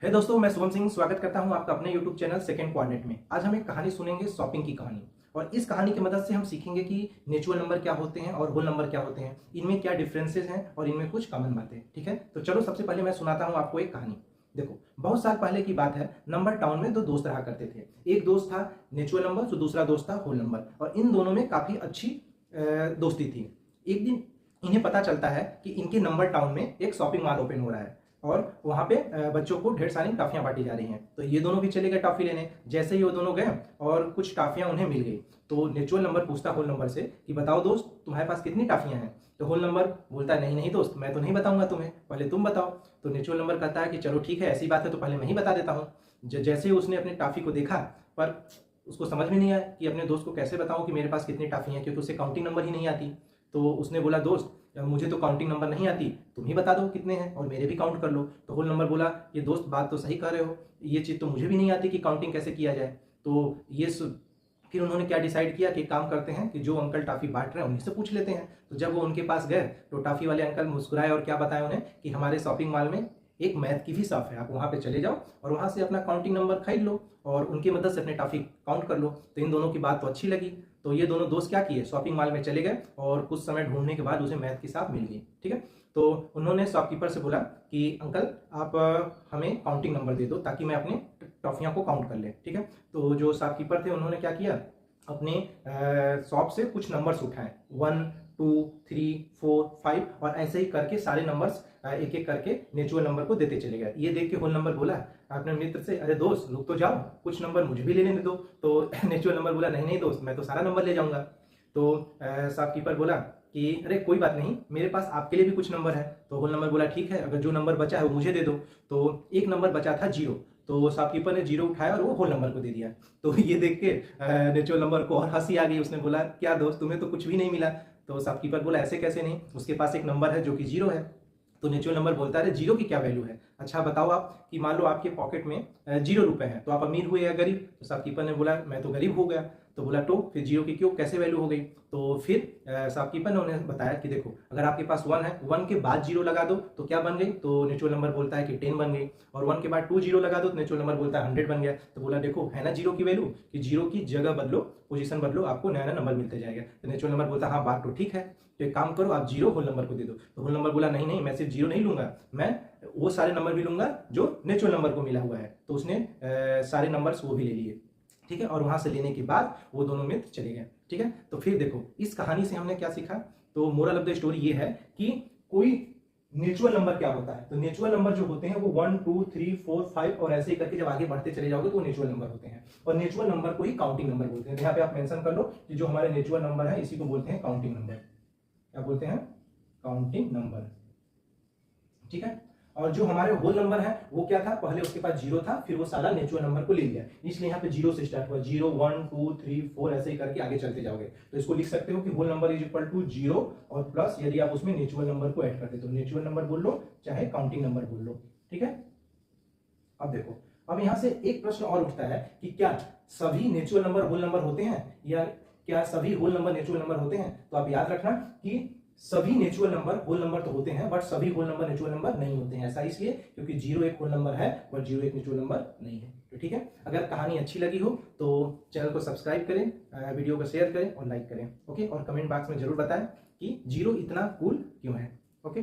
है दोस्तों, मैं शुभम सिंह स्वागत करता हूं आपका अपने YouTube चैनल सेकंड क्वाड्रेंट में। आज हम एक कहानी सुनेंगे शॉपिंग की कहानी, और इस कहानी की मदद से हम सीखेंगे कि नेचुरल नंबर क्या होते हैं और होल नंबर क्या होते हैं, इनमें क्या डिफरेंसेस हैं और इनमें कुछ कॉमन बातें। ठीक है, तो चलो सबसे पहले मैं सुनाता हूं आपको एक कहानी। देखो, बहुत साल पहले की बात है। नंबर टाउन में दो दोस्त रहा करते थे। एक दोस्त था नेचुरल नंबर, तो दूसरा दोस्त था होल नंबर, और इन दोनों में काफी अच्छी दोस्ती थी। एक दिन इन्हें पता चलता है कि इनके नंबर टाउन में एक शॉपिंग मॉल ओपन हो रहा है और वहां पे बच्चों को ढेर सारी टॉफियां बांटी जा रही हैं। तो ये दोनों भी चले गए टॉफी लेने। जैसे ही वो दोनों गए और कुछ टॉफियां उन्हें मिल गई, तो नेचुरल नंबर पूछता होल नंबर से कि बताओ दोस्त, तुम्हारे पास कितनी टॉफियां हैं। तो होल नंबर बोलता है, नहीं नहीं दोस्त, मैं तो नहीं बताऊंगा तुम्हें, पहले तुम बताओ। तो नेचुरल नंबर कहता है कि चलो ठीक है, ऐसी बात है तो पहले मैं ही बता देता हूँ। जैसे ही उसने अपने टॉफी को देखा, पर उसको समझ में नहीं आया कि अपने दोस्त को कैसे बताऊं कि मेरे पास कितनी टॉफी हैं, क्योंकि उसे काउंटिंग नंबर ही नहीं आती। तो उसने बोला, दोस्त मुझे तो काउंटिंग नंबर नहीं आती, तुम ही बता दो कितने हैं और मेरे भी काउंट कर लो। तो होल नंबर बोला, ये दोस्त बात तो सही कर रहे हो, ये चीज़ तो मुझे भी नहीं आती कि काउंटिंग कैसे किया जाए। तो फिर उन्होंने क्या डिसाइड किया कि काम करते हैं कि जो अंकल टॉफी बांट रहे हैं उन्हीं से पूछ लेते हैं। तो जब वो उनके पास गए तो टॉफी वाले अंकल मुस्कुराए और क्या बताया उन्हें कि हमारे शॉपिंग मॉल में एक मैथ की भी शॉप है, आप वहाँ पे चले जाओ और वहाँ से अपना काउंटिंग नंबर खरीद लो और उनकी मदद से अपने टॉफी काउंट कर लो। तो इन दोनों की बात तो अच्छी लगी। तो ये दोनों दोस्त क्या किए, शॉपिंग मॉल में चले गए और कुछ समय ढूंढने के बाद उसे मैथ की शॉप मिल गई। ठीक है, तो उन्होंने शॉपकीपर से बोला कि अंकल आप हमें काउंटिंग नंबर दे दो ताकि मैं अपने टॉफियों को काउंट कर ले। ठीक है, तो जो शॉपकीपर थे उन्होंने क्या किया, अपने शॉप से कुछ नंबर्स उठाए, 1 2 3 4 5, और ऐसे ही करके सारे नंबर्स एक एक करके नेचुरल नंबर को देते चले गए। ये देख के होल नंबर बोला अपने मित्र से, अरे दोस्त रुक तो जाओ, कुछ नंबर मुझे भी लेने दो। तो नेचुरल नंबर बोला, नहीं नहीं दोस्त, मैं तो सारा नंबर ले जाऊंगा। तो शॉपकीपर बोला कि अरे कोई बात नहीं, मेरे पास आपके लिए भी कुछ नंबर है। तो होल नंबर बोला, ठीक है, अगर जो नंबर बचा है वो मुझे दे दो। तो एक नंबर बचा था 0, तो शॉपकीपर ने 0 उठाया और वो होल नंबर को दे दिया। तो ये देख के नेचुरल नंबर को और हंसी आ गई। उसने बोला, क्या दोस्त, तुम्हें तो कुछ भी नहीं मिला। तो शॉपकीपर बोला, ऐसे कैसे नहीं, उसके पास एक नंबर है जो कि 0 है। तो नेचुरल नंबर बोलता है, 0 की क्या वैल्यू है, अच्छा बताओ आप, कि मान लो आपके पॉकेट में 0 रुपए हैं, तो आप अमीर हुए या गरीब। तो शॉपकीपर ने बोला, मैं तो गरीब हो गया। तो बोला, तो फिर 0 की क्यों, कैसे वैल्यू हो गई। तो फिर शॉपकीपर ने उन्हें बताया कि देखो, अगर आपके पास 1 है, 1 के बाद 0 लगा दो तो क्या बन गई। तो नेचुरल नंबर बोलता है कि 10 बन गई। और 1 के बाद 2 0 लगा दो तो नेचुरल नंबर बोलता है 100 बन गया। तो बोला, देखो है ना 0 की वैल्यू, कि 0 की जगह बदलो, पोजीशन बदलो, आपको नया नया नंबर मिलते जाएगा। तो नेचुरल नंबर बोलता है, हाँ बात तो ठीक है, तो एक काम करो, आप 0 होल नंबर को दे दो। तो होल नंबर बोला, नहीं नहीं, मैं सिर्फ 0 नहीं लूंगा, मैं वो सारे नंबर भी लूंगा जो नेचुरल नंबर को मिला हुआ है। तो उसने सारे नंबर्स वो भी ले लिए। ठीक है, और वहां से लेने के बाद वो दोनों मित्र चले गए। ठीक है, तो फिर देखो इस कहानी से हमने क्या सीखा। तो मोरल ऑफ द स्टोरी ये है कि कोई नेचुरल नंबर क्या होता है। तो नेचुरल नंबर जो होते हैं वो 1 2 3 4 5 और ऐसे ही करके जब आगे बढ़ते चले जाओगे तो वो नेचुरल नंबर होते हैं। और नेचुरल नंबर को ही काउंटिंग नंबर बोलते हैं। यहाँ पे आप मेंशन कर लो कि जो हमारे नेचुरल नंबर है इसी को बोलते हैं काउंटिंग नंबर। क्या बोलते हैं, काउंटिंग नंबर। ठीक है, और जो हमारे होल नंबर है वो क्या था, पहले उसके पास 0 था, फिर वो सारा नेचुरल नंबर को ले लिया, इसलिए यहाँ पे 0 से स्टार्ट हुआ। 0 1 2 3 4 ऐसे ही करके आगे चलते जाओगे। तो इसको लिख सकते हो कि whole number is equal to 0 और प्लस यदि आप उसमें नेचुरल नंबर को ऐड करते तो नेचुरल नंबर बोल लो चाहे काउंटिंग नंबर बोल लो। ठीक है, अब देखो, अब यहां से एक प्रश्न और उठता है कि क्या सभी नेचुरल नंबर होल नंबर होते हैं, या क्या सभी होल नंबर नेचुरल नंबर होते हैं। तो आप याद रखना कि सभी नेचुरल नंबर होल नंबर तो होते हैं, बट सभी होल नंबर नेचुरल नंबर नहीं होते हैं। ऐसा इसलिए क्योंकि 0 एक होल नंबर है बट 0 एक नेचुरल नंबर नहीं है। तो ठीक है, अगर कहानी अच्छी लगी हो तो चैनल को सब्सक्राइब करें, वीडियो को शेयर करें और लाइक करें। ओके, और कमेंट बॉक्स में जरूर बताएं कि 0 इतना कूल क्यों है। ओके।